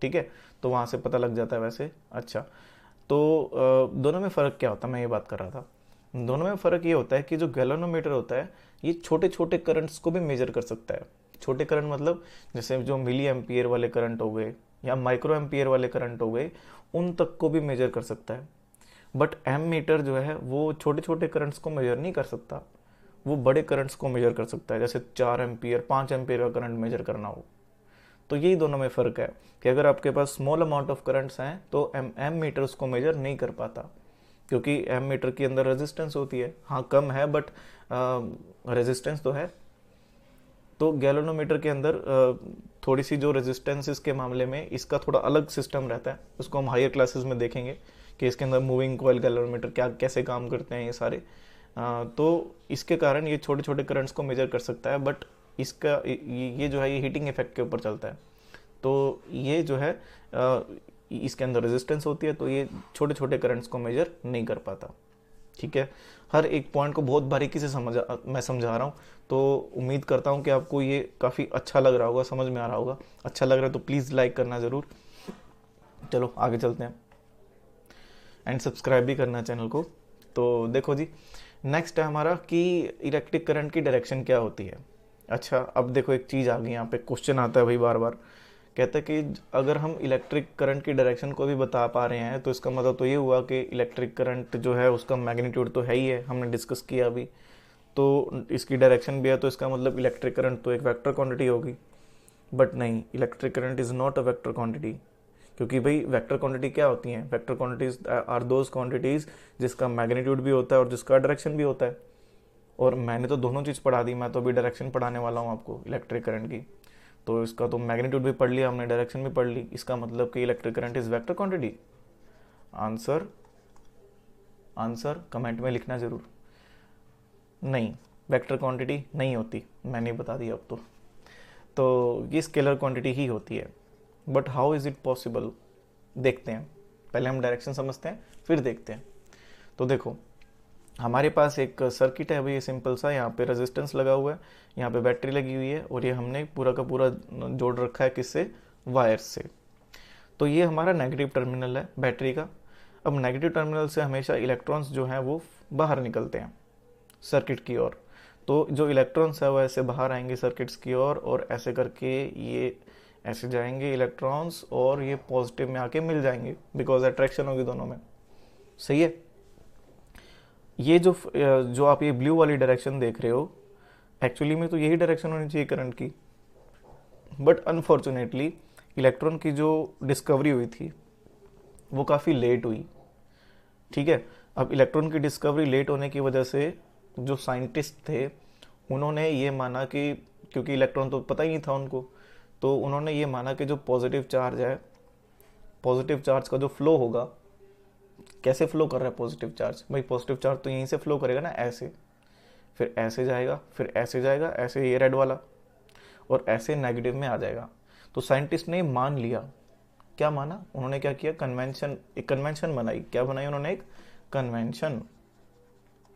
ठीक है, तो वहाँ से पता लग जाता है वैसे। अच्छा, तो दोनों में फ़र्क क्या होता है, मैं ये बात कर रहा था। दोनों में फ़र्क ये होता है कि जो गैल्वेनोमीटर होता है ये छोटे छोटे करंट्स को भी मेजर कर सकता है। छोटे करंट मतलब जैसे जो मिली एम्पियर वाले करंट हो गए या माइक्रो एम्पियर वाले करंट हो गए, उन तक को भी मेजर कर सकता है। बट एम मीटर जो है वो छोटे छोटे करंट्स को मेजर नहीं कर सकता, वो बड़े करंट्स को मेजर कर सकता है, जैसे 4 एम्पियर 5 एम्पियर का करंट मेजर करना हो। तो यही दोनों में फ़र्क है कि अगर आपके पास स्मॉल अमाउंट ऑफ करंट्स हैं तो एम मीटर उसको मेजर नहीं कर पाता, क्योंकि एम मीटर के अंदर रेजिस्टेंस होती है, हाँ कम है बट रेजिस्टेंस तो है। तो गैल्वेनोमीटर के अंदर थोड़ी सी जो रेजिस्टेंस के मामले में इसका थोड़ा अलग सिस्टम रहता है, उसको हम हायर क्लासेस में देखेंगे कि इसके अंदर मूविंग कॉइल गैल्वेनोमीटर क्या कैसे काम करते हैं ये सारे। तो इसके कारण ये छोटे छोटे करंट्स को मेजर कर सकता है, बट इसका ये जो है ये हीटिंग इफेक्ट के ऊपर चलता है। तो ये जो है इसके अंदर रेजिस्टेंस होती है तो ये छोटे छोटे करंट्स को मेजर नहीं कर पाता। ठीक है, हर एक पॉइंट को बहुत बारीकी से मैं समझा रहा हूँ। तो उम्मीद करता हूँ कि आपको ये काफ़ी अच्छा लग रहा होगा, समझ में आ रहा होगा। अच्छा लग रहा है तो प्लीज़ लाइक करना ज़रूर। चलो आगे चलते हैं, एंड सब्सक्राइब भी करना चैनल को। तो देखो जी, नेक्स्ट है हमारा कि इलेक्ट्रिक करंट की डायरेक्शन क्या होती है। अच्छा, अब देखो एक चीज़ आ गई यहाँ पे, क्वेश्चन आता है भाई बार बार, कहता है कि अगर हम इलेक्ट्रिक करंट की डायरेक्शन को भी बता पा रहे हैं तो इसका मतलब तो ये हुआ कि इलेक्ट्रिक करंट जो है उसका मैग्नीट्यूड तो है ही है, हमने डिस्कस किया अभी। तो इसकी डायरेक्शन भी है, तो इसका मतलब इलेक्ट्रिक करंट तो एक वेक्टर क्वांटिटी होगी। बट नहीं, electric current is not a vector quantity. क्योंकि भाई वेक्टर क्वांटिटी क्या होती हैं? Vector quantities are those quantities जिसका मैग्नीट्यूड भी होता है और जिसका डायरेक्शन भी होता है। और मैंने तो दोनों चीज़ पढ़ा दी, मैं तो अभी डायरेक्शन पढ़ाने वाला हूँ आपको इलेक्ट्रिक करंट की। तो इसका तो मैग्नीट्यूड भी पढ़ लिया हमने, डायरेक्शन भी पढ़ ली, इसका मतलब कि electric current is vector quantity. Answer answer comment में लिखना जरूर। नहीं, वेक्टर क्वांटिटी नहीं होती, मैंने बता दिया अब तो ये स्केलर क्वांटिटी ही होती है। But how is it possible, देखते हैं। पहले हम डायरेक्शन समझते हैं, फिर देखते हैं। तो देखो, हमारे पास एक सर्किट है अभी सिंपल सा, यहाँ पे रेजिस्टेंस लगा हुआ है, यहाँ पे बैटरी लगी हुई है, और ये हमने पूरा का पूरा जोड़ रखा है किससे? वायर से। तो ये हमारा नेगेटिव टर्मिनल है बैटरी का। अब नेगेटिव टर्मिनल से हमेशा इलेक्ट्रॉन्स जो हैं वो बाहर निकलते हैं सर्किट की ओर। तो जो इलेक्ट्रॉन्स है वो ऐसे बाहर आएंगे सर्किट्स की ओर, और ऐसे करके ये ऐसे जाएंगे इलेक्ट्रॉन्स, और ये पॉजिटिव में आके मिल जाएंगे, बिकॉज अट्रैक्शन होगी दोनों में। सही है। ये जो आप ये ब्लू वाली डायरेक्शन देख रहे हो, एक्चुअली में तो यही डायरेक्शन होनी चाहिए करंट की। बट अनफॉर्चुनेटली इलेक्ट्रॉन की जो डिस्कवरी हुई थी वो काफ़ी लेट हुई। ठीक है, अब इलेक्ट्रॉन की डिस्कवरी लेट होने की वजह से जो साइंटिस्ट थे उन्होंने ये माना कि, क्योंकि इलेक्ट्रॉन तो पता ही नहीं था उनको, तो उन्होंने ये माना कि जो पॉजिटिव चार्ज है, पॉजिटिव चार्ज का जो फ्लो होगा, कैसे फ्लो कर रहा है पॉजिटिव चार्ज? भाई पॉजिटिव चार्ज तो यहीं से फ्लो करेगा ना, ऐसे, फिर ऐसे जाएगा, फिर ऐसे जाएगा, ऐसे ये रेड वाला, और ऐसे नेगेटिव में आ जाएगा। तो साइंटिस्ट ने मान लिया, क्या माना उन्होंने, क्या किया? कन्वेंशन, एक कन्वेंशन बनाई। क्या बनाई उन्होंने? एक कन्वेंशन।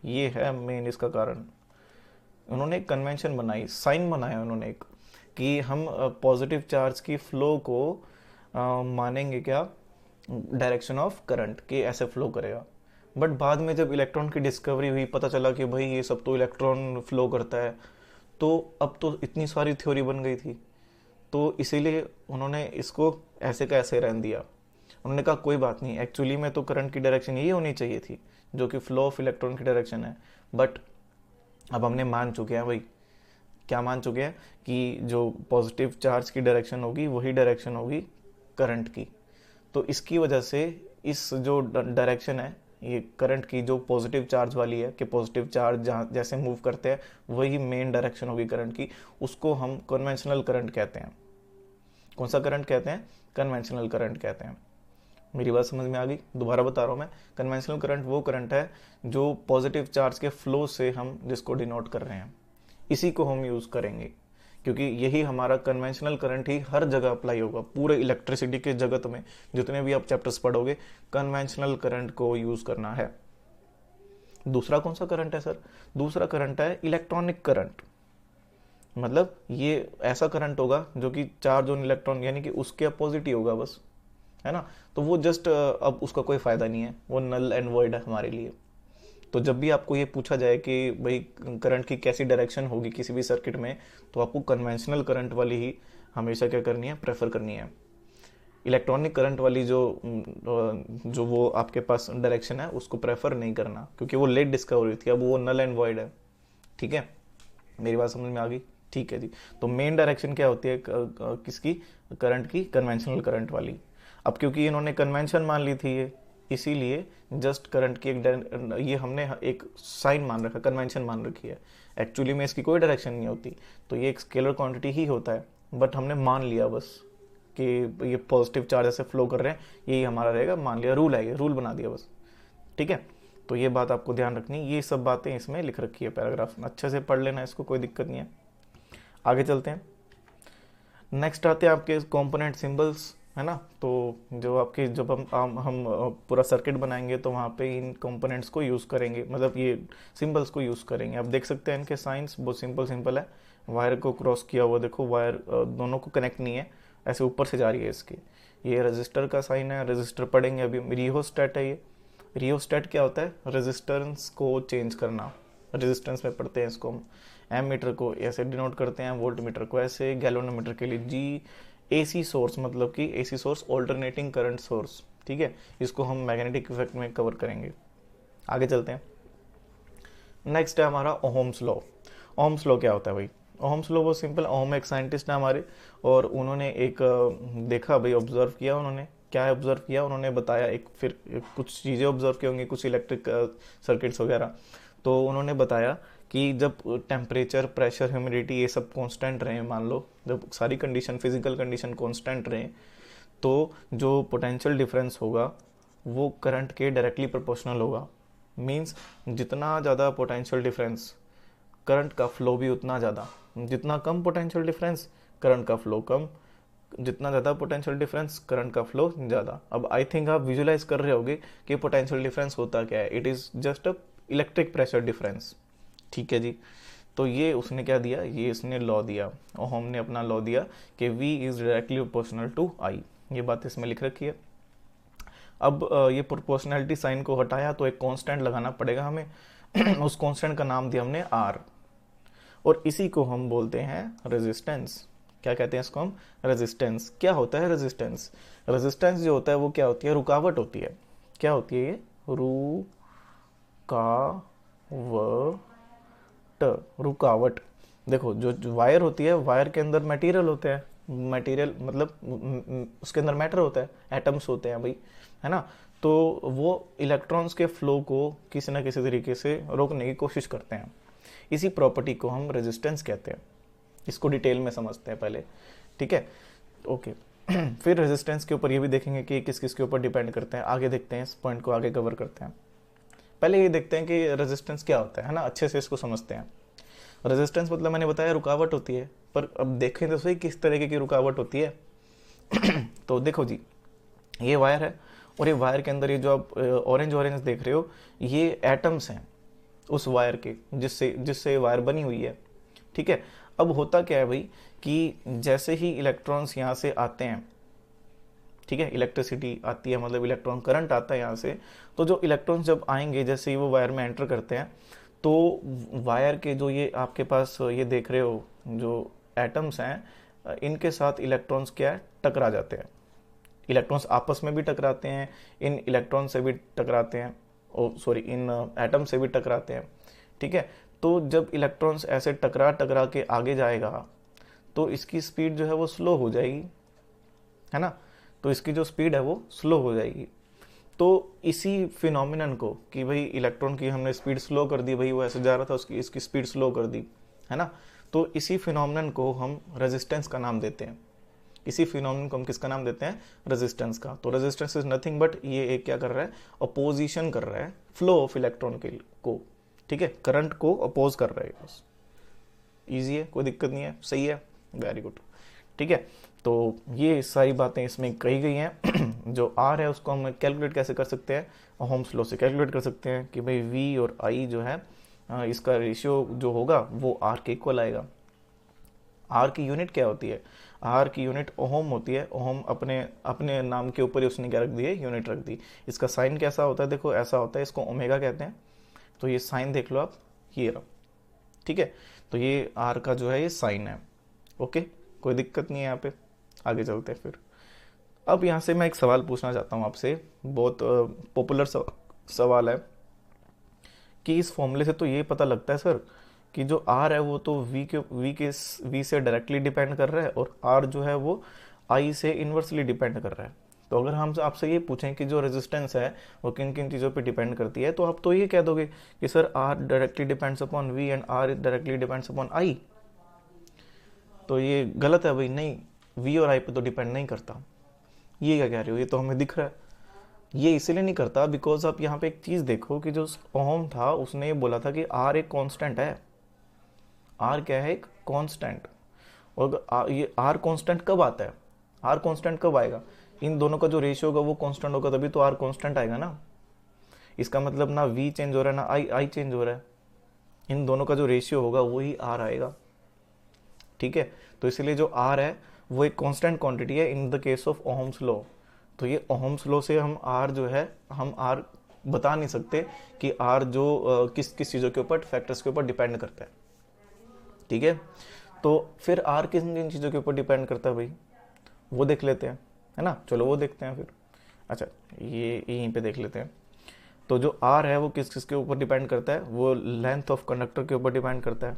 ये है मेन इसका कारण। उन्होंने एक कन्वेंशन बनाई, साइन बनाया उन्होंने एक, कि हम पॉजिटिव चार्ज की फ्लो को मानेंगे क्या? डायरेक्शन ऑफ करंट, के ऐसे फ्लो करेगा। बट बाद में जब इलेक्ट्रॉन की डिस्कवरी हुई, पता चला कि भाई ये सब तो इलेक्ट्रॉन फ्लो करता है, तो अब तो इतनी सारी थ्योरी बन गई थी, तो इसीलिए उन्होंने इसको ऐसे का ऐसे रहने दिया। उन्होंने कहा कोई बात नहीं, एक्चुअली में तो करंट की डायरेक्शन यही होनी चाहिए थी, जो कि फ्लो ऑफ इलेक्ट्रॉन की डायरेक्शन है। बट अब हमने मान चुके हैं भाई, क्या मान चुके हैं? कि जो पॉजिटिव चार्ज की डायरेक्शन होगी वही डायरेक्शन होगी करंट की। तो इसकी वजह से इस जो डायरेक्शन है ये करंट की, जो पॉजिटिव चार्ज वाली है, कि पॉजिटिव चार्ज जहाँ जैसे मूव करते हैं वही मेन डायरेक्शन होगी करंट की, उसको हम कन्वेंशनल करंट कहते हैं। कौन सा करंट कहते हैं? कन्वेंशनल करंट कहते हैं। मेरी बात समझ में आ गई? दोबारा बता रहा हूँ मैं, कन्वेंशनल करंट वो करंट है जो पॉजिटिव चार्ज के फ्लो से हम जिसको डिनोट कर रहे हैं, इसी को हम यूज़ करेंगे, क्योंकि यही हमारा कन्वेंशनल करंट ही हर जगह अप्लाई होगा। पूरे इलेक्ट्रिसिटी के जगत में जितने भी आप चैप्टर्स पढ़ोगे, कन्वेंशनल करंट को यूज़ करना है। दूसरा कौन सा करंट है सर? दूसरा करंट है इलेक्ट्रॉनिक करंट। मतलब ये ऐसा करंट होगा जो कि चार्ज ऑन इलेक्ट्रॉन, यानी कि उसके अपोजिट ही होगा बस, है ना। तो वो जस्ट अब उसका कोई फ़ायदा नहीं है, वो नल एंड वॉइड है हमारे लिए। तो जब भी आपको ये पूछा जाए कि भाई करंट की कैसी डायरेक्शन होगी किसी भी सर्किट में, तो आपको कन्वेंशनल करंट वाली ही हमेशा क्या करनी है? प्रेफर करनी है। इलेक्ट्रॉनिक करंट वाली जो वो आपके पास डायरेक्शन है उसको प्रेफर नहीं करना, क्योंकि वो लेट डिस्कवरी थी, अब वो नल एंड वॉइड है। ठीक है, मेरी बात समझ में आ गई? ठीक है जी। तो मेन डायरेक्शन क्या होती है किसकी? करंट की, कन्वेंशनल करंट वाली। अब क्योंकि इन्होंने कन्वेंशन मान ली थी ये, इसीलिए जस्ट करंट की एक ये हमने एक साइन मान रखा, कन्वेंशन मान रखी है। एक्चुअली में इसकी कोई डायरेक्शन नहीं होती, तो ये एक स्केलर क्वांटिटी ही होता है, बट हमने मान लिया बस कि ये पॉजिटिव चार्ज ऐसे फ्लो कर रहे हैं, यही हमारा रहेगा, मान लिया, रूल है, ये रूल बना दिया बस। ठीक है, तो ये बात आपको ध्यान रखनी, ये सब बातें इसमें लिख रखी है पैराग्राफ में, अच्छे से पढ़ लेना इसको, कोई दिक्कत नहीं है। आगे चलते हैं। नेक्स्ट आते हैं आपके कंपोनेंट सिंबल्स है ना। तो जो आपके जब हम पूरा सर्किट बनाएंगे तो वहाँ पे इन कंपोनेंट्स को यूज़ करेंगे, मतलब ये सिंबल्स को यूज़ करेंगे। आप देख सकते हैं इनके साइंस बहुत सिंपल सिंपल है। वायर को क्रॉस किया हुआ देखो, वायर दोनों को कनेक्ट नहीं है, ऐसे ऊपर से जा रही है इसकी। ये रजिस्टर का साइन है, रजिस्टर पढ़ेंगे अभी। रियोस्टेट है ये। रियोस्टेट क्या होता है? रेजिस्टेंस को चेंज करना। रेजिस्टेंस में पढ़ते हैं इसको हम। एम मीटर को ऐसे डिनोट करते हैं, वोल्ट मीटर को ऐसे, गैलोनोमीटर के लिए जी। एसी सोर्स मतलब कि AC source alternating current source, ठीक है। इसको हम मैग्नेटिक इफेक्ट में कवर करेंगे। आगे चलते हैं। नेक्स्ट है हमारा ओहम्स लॉ। ओहम्स लॉ क्या होता है भाई? ओहम्स लॉ वो सिंपल, ओहम एक साइंटिस्ट है हमारे, और उन्होंने एक देखा भाई, ऑब्जर्व किया। उन्होंने क्या ऑब्जर्व किया? उन्होंने बताया फिर कुछ चीज़ें ऑब्जर्व की होंगी, कुछ इलेक्ट्रिक सर्किट्स वगैरह। तो उन्होंने बताया कि जब टेम्परेचर, प्रेशर, ह्यूमिडिटी ये सब कांस्टेंट रहे, मान लो जब सारी कंडीशन, फिजिकल कंडीशन कांस्टेंट रहे, तो जो पोटेंशियल डिफरेंस होगा वो करंट के डायरेक्टली प्रोपोर्शनल होगा। मींस जितना ज़्यादा पोटेंशियल डिफरेंस, करंट का फ्लो भी उतना ज़्यादा। जितना कम पोटेंशियल डिफरेंस, करंट का फ्लो कम। जितना ज़्यादा पोटेंशियल डिफरेंस, करंट का फ्लो ज़्यादा। अब आई थिंक आप विजुलाइज कर रहे होगे कि पोटेंशियल डिफरेंस होता क्या है। It is just a electric pressure difference, ठीक है जी। तो ये उसने क्या दिया, ये इसने लॉ दिया, और हमने अपना लॉ दिया कि V is directly proportional to I। ये बात इसमें लिख रखी है। अब ये प्रोपोर्शनैलिटी साइन को हटाया तो एक कांस्टेंट लगाना पड़ेगा हमें। उस कांस्टेंट का नाम दिया हमने R, और इसी को हम बोलते हैं रेजिस्टेंस। क्या कहते हैं इसको हम? रेजिस्टेंस। क्या होता है रेजिस्टेंस? रेजिस्टेंस जो होता है वो क्या होती है? रुकावट होती है। क्या होती है ये? रुकावट। देखो जो वायर होती है, वायर के अंदर मटेरियल होते हैं। मटेरियल मतलब उसके अंदर मैटर होता है, एटम्स होते हैं भाई, है ना। तो वो इलेक्ट्रॉन्स के फ्लो को किसी ना किसी तरीके से रोकने की कोशिश करते हैं। इसी प्रॉपर्टी को हम रेजिस्टेंस कहते हैं। इसको डिटेल में समझते हैं पहले, ठीक है। ओके। फिर रेजिस्टेंस के ऊपर ये भी देखेंगे कि किस किस के ऊपर डिपेंड करते हैं। आगे देखते हैं, इस पॉइंट को आगे कवर करते हैं। पहले ये देखते हैं कि रेजिस्टेंस क्या होता है ना, अच्छे से इसको समझते हैं। रेजिस्टेंस मतलब मैंने बताया रुकावट होती है, पर अब देखें तो सही किस तरीके की रुकावट होती है। तो देखो जी, ये वायर है, और ये वायर के अंदर ये जो आप ऑरेंज ऑरेंज देख रहे हो, ये एटम्स हैं उस वायर के, जिससे जिससे वायर बनी हुई है, ठीक है। अब होता क्या है भाई कि जैसे ही इलेक्ट्रॉन्स यहाँ से आते हैं, ठीक है, इलेक्ट्रिसिटी आती है, मतलब इलेक्ट्रॉन करंट आता है यहाँ से, तो जो इलेक्ट्रॉन्स जब आएंगे, जैसे ही वो वायर में एंटर करते हैं, तो वायर के जो ये आपके पास ये देख रहे हो जो एटम्स हैं, इनके साथ इलेक्ट्रॉन्स क्या है? टकरा जाते हैं। इलेक्ट्रॉन्स आपस में भी टकराते हैं, इन इलेक्ट्रॉन से भी टकराते हैं, इन एटम से भी टकराते हैं, ठीक है। तो जब इलेक्ट्रॉन्स ऐसे टकरा टकरा के आगे जाएगा, तो इसकी स्पीड जो है वो स्लो हो जाएगी, है ना। तो इसकी जो स्पीड है वो स्लो हो जाएगी। तो इसी फिनोमिनन को कि भाई इलेक्ट्रॉन की हमने स्पीड स्लो कर दी, भाई वो ऐसे जा रहा था, उसकी इसकी स्पीड स्लो कर दी, है ना। तो इसी फिनोमिनन को हम रेजिस्टेंस का नाम देते हैं। इसी फिनोमिनन को हम किसका नाम देते हैं? रेजिस्टेंस का। तो रेजिस्टेंस इज नथिंग बट ये एक क्या कर रहा है? अपोजिशन कर रहा है फ्लो ऑफ इलेक्ट्रॉन के को, ठीक है, करंट को अपोज कर रहा है। बस ईजी है, कोई दिक्कत नहीं है, सही है, वेरी गुड, ठीक है। तो ये सारी बातें इसमें कही गई हैं। जो आर है उसको हम कैलकुलेट कैसे कर सकते हैं? ओहम्स लॉ से कैलकुलेट कर सकते हैं कि भाई वी और आई जो है, इसका रेशियो जो होगा वो आर के इक्वल आएगा। आर की यूनिट क्या होती है? आर की यूनिट ओहम होती है। ओहम अपने अपने नाम के ऊपर ही उसने क्या रख दी है? यूनिट रख दी। इसका साइन कैसा होता है? देखो ऐसा होता है, इसको ओमेगा कहते हैं। तो ये साइन देख लो आप, ये रहा, ठीक है। तो ये आर का जो है ये साइन है, ओके, कोई दिक्कत नहीं है यहाँ पे। आगे चलते हैं फिर। अब यहाँ से मैं एक सवाल पूछना चाहता हूँ आपसे, बहुत पॉपुलर सवाल है कि इस फॉर्मूले से तो ये पता लगता है सर कि जो आर है वो तो वी से डायरेक्टली डिपेंड कर रहा है, और आर जो है वो आई से इन्वर्सली डिपेंड कर रहा है। तो अगर हम आपसे ये पूछें कि जो रेजिस्टेंस है वो किन किन चीज़ों पे डिपेंड करती है, तो आप तो ये कह दोगे कि sir R directly depends upon V and R directly depends upon I. तो ये गलत है भाई, नहीं, वी और आई पे तो डिपेंड नहीं करता। ये क्या कह रहे हो? ये तो हमें दिख रहा है। ये इसलिए नहीं करता बिकॉज आप यहाँ पे एक चीज़ देखो कि जो ओहम था उसने ये बोला था कि आर एक कांस्टेंट है। आर क्या है? एक कांस्टेंट। और ये आर कांस्टेंट कब आता है? आर कांस्टेंट कब आएगा? इन दोनों का जो रेशियो होगा वो कांस्टेंट होगा, तभी तो आर कांस्टेंट आएगा ना। इसका मतलब ना वी चेंज हो रहा है ना आई चेंज हो रहा है, इन दोनों का जो रेशियो होगा वही आर आएगा। ठीक है, तो इसलिए जो आर है वो एक कांस्टेंट क्वांटिटी है in the case of Ohm's law. तो ये ओहम्स लॉ से हम आर जो है, हम आर बता नहीं सकते कि आर जो किस किस चीज़ों के ऊपर, फैक्टर्स के ऊपर डिपेंड करता है। ठीक है, तो फिर आर किन किन चीज़ों के ऊपर डिपेंड करता है भाई, वो देख लेते हैं, है ना। चलो वो देखते हैं फिर। अच्छा, ये यहीं पे देख लेते हैं। तो जो आर है वो किस किस के ऊपर डिपेंड करता है, वो लेंथ ऑफ कंडक्टर के ऊपर डिपेंड करता है,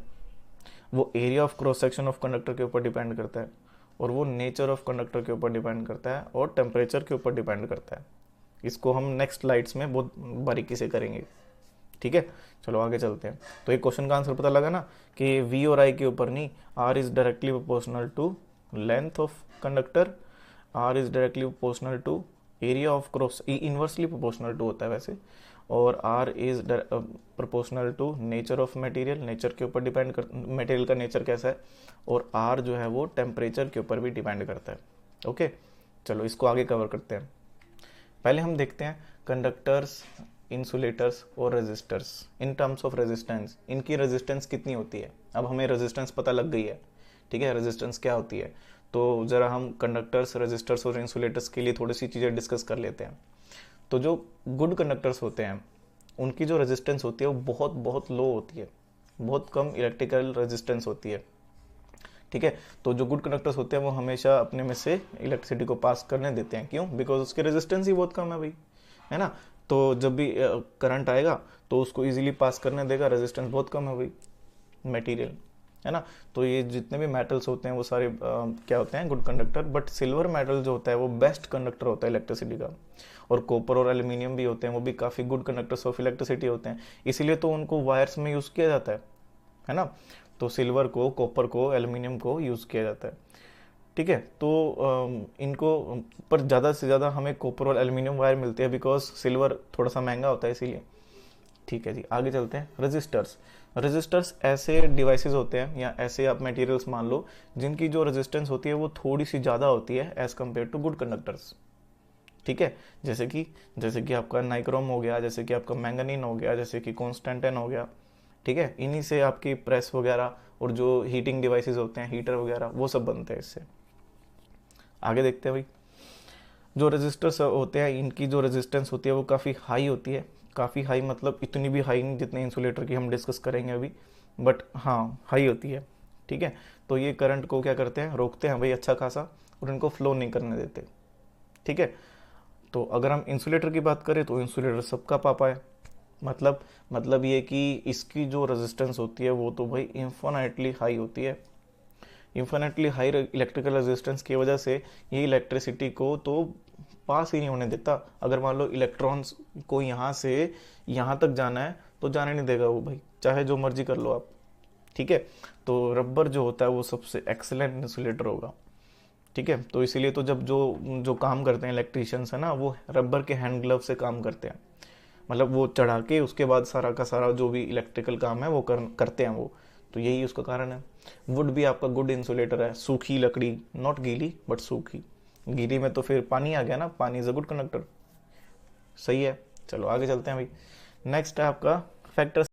वो area of cross section of conductor के ऊपर डिपेंड करता है, और वो नेचर ऑफ कंडक्टर के ऊपर डिपेंड करता है, और टेम्परेचर के ऊपर डिपेंड करता है। इसको हम नेक्स्ट स्लाइड्स में बहुत बारीकी से करेंगे। ठीक है, चलो आगे चलते हैं। तो एक क्वेश्चन का आंसर पता लगा ना कि वी और आई के ऊपर नहीं, R is directly proportional to length of conductor, R is directly proportional to area of cross, inversely proportional to होता है वैसे, और R is proportional to nature of material, nature के ऊपर डिपेंड कर, मटेरियल का नेचर कैसा है, और आर जो है वो टेम्परेचर के ऊपर भी डिपेंड करता है। ओके, चलो इसको आगे कवर करते हैं। पहले हम देखते हैं कंडक्टर्स, इंसुलेटर्स और resistors in terms of resistance, इनकी रेजिस्टेंस कितनी होती है। अब हमें रेजिस्टेंस पता लग गई है, ठीक है, रेजिस्टेंस क्या होती है। तो ज़रा हम कंडक्टर्स, रेजिस्टर्स और इंसुलेटर्स के लिए थोड़ी सी चीज़ें डिस्कस कर लेते हैं। तो जो गुड कंडक्टर्स होते हैं उनकी जो रेजिस्टेंस होती है वो बहुत बहुत लो होती है, बहुत कम इलेक्ट्रिकल रेजिस्टेंस होती है। ठीक है, तो जो गुड कंडक्टर्स होते हैं वो हमेशा अपने में से इलेक्ट्रिसिटी को पास करने देते हैं। क्यों? बिकॉज उसकी रेजिस्टेंस ही बहुत कम है भाई, है ना। तो जब भी करंट आएगा तो उसको इजीली पास करने देगा, रेजिस्टेंस बहुत कम है भाई मटेरियल, है ना। तो ये जितने भी मेटल्स होते हैं वो सारे क्या होते हैं, good conductor. But silver metal जो होता है वो बेस्ट कंडक्टर होता है इलेक्ट्रिसिटी का, और कॉपर और एल्यूमिनियम भी होते हैं, वो भी काफ़ी गुड कंडक्टर्स ऑफ इलेक्ट्रिसिटी होते हैं, इसीलिए तो उनको वायर्स में यूज़ किया जाता है ना। तो सिल्वर को, कॉपर को, एल्यूमिनियम को यूज़ किया जाता है। ठीक है, तो इनको पर ज़्यादा से ज़्यादा हमें कॉपर और एल्यूमिनियम वायर मिलते हैं, बिकॉज सिल्वर थोड़ा सा महंगा होता है इसीलिए। ठीक है जी, आगे चलते हैं। रेजिस्टर्स, रेजिस्टर्स ऐसे डिवाइसेस होते हैं या ऐसे आप मटेरियल्स मान लो जिनकी जो रेजिस्टेंस होती है वो थोड़ी सी ज़्यादा होती है as compare to good conductors. ठीक है, जैसे कि आपका नाइक्रोम हो गया, जैसे कि आपका मैंगनीन हो गया, जैसे कि कॉन्स्टेंटाइन हो गया। ठीक है, इन्हीं से आपकी प्रेस वगैरह और जो हीटिंग डिवाइसेस होते हैं, हीटर वगैरह, वो सब बनते हैं इससे। आगे देखते हैं भाई। जो रेजिस्टर्स होते हैं इनकी जो रेजिस्टेंस होती है वो काफ़ी हाई होती है। काफ़ी हाई मतलब इतनी भी हाई नहीं जितने इंसुलेटर की हम डिस्कस करेंगे अभी, बट हाँ हाई होती है। ठीक है, तो ये करंट को क्या करते हैं, रोकते हैं भाई अच्छा खासा, और इनको फ्लो नहीं करने देते। ठीक है, तो अगर हम इंसुलेटर की बात करें तो इंसुलेटर सबका पापा है। मतलब ये कि इसकी जो रेजिस्टेंस होती है वो तो भाई इन्फिनिटली हाई होती है। इन्फिनिटली हाई इलेक्ट्रिकल रेजिस्टेंस की वजह से ये इलेक्ट्रिसिटी को तो पास ही नहीं होने देता। अगर मान लो इलेक्ट्रॉन्स को यहाँ से यहाँ तक जाना है तो जाने नहीं देगा वो भाई, चाहे जो मर्जी कर लो आप। ठीक है, तो रबर जो होता है वो सबसे एक्सेलेंट इंसुलेटर होगा। ठीक है, तो इसीलिए तो जब जो जो काम करते हैं इलेक्ट्रीशियंस है ना, वो रबर के हैंड ग्लव से काम करते हैं। मतलब वो चढ़ा के उसके बाद सारा का सारा जो भी इलेक्ट्रिकल काम है वो करते हैं वो। तो यही उसका कारण है। वुड भी आपका गुड इंसुलेटर है, सूखी लकड़ी, नॉट गीली बट सूखी। गीली में तो फिर पानी आ गया ना, पानी इज अ गुड कंडक्टर। सही है, चलो आगे चलते हैं भाई। नेक्स्ट है आपका फैक्टर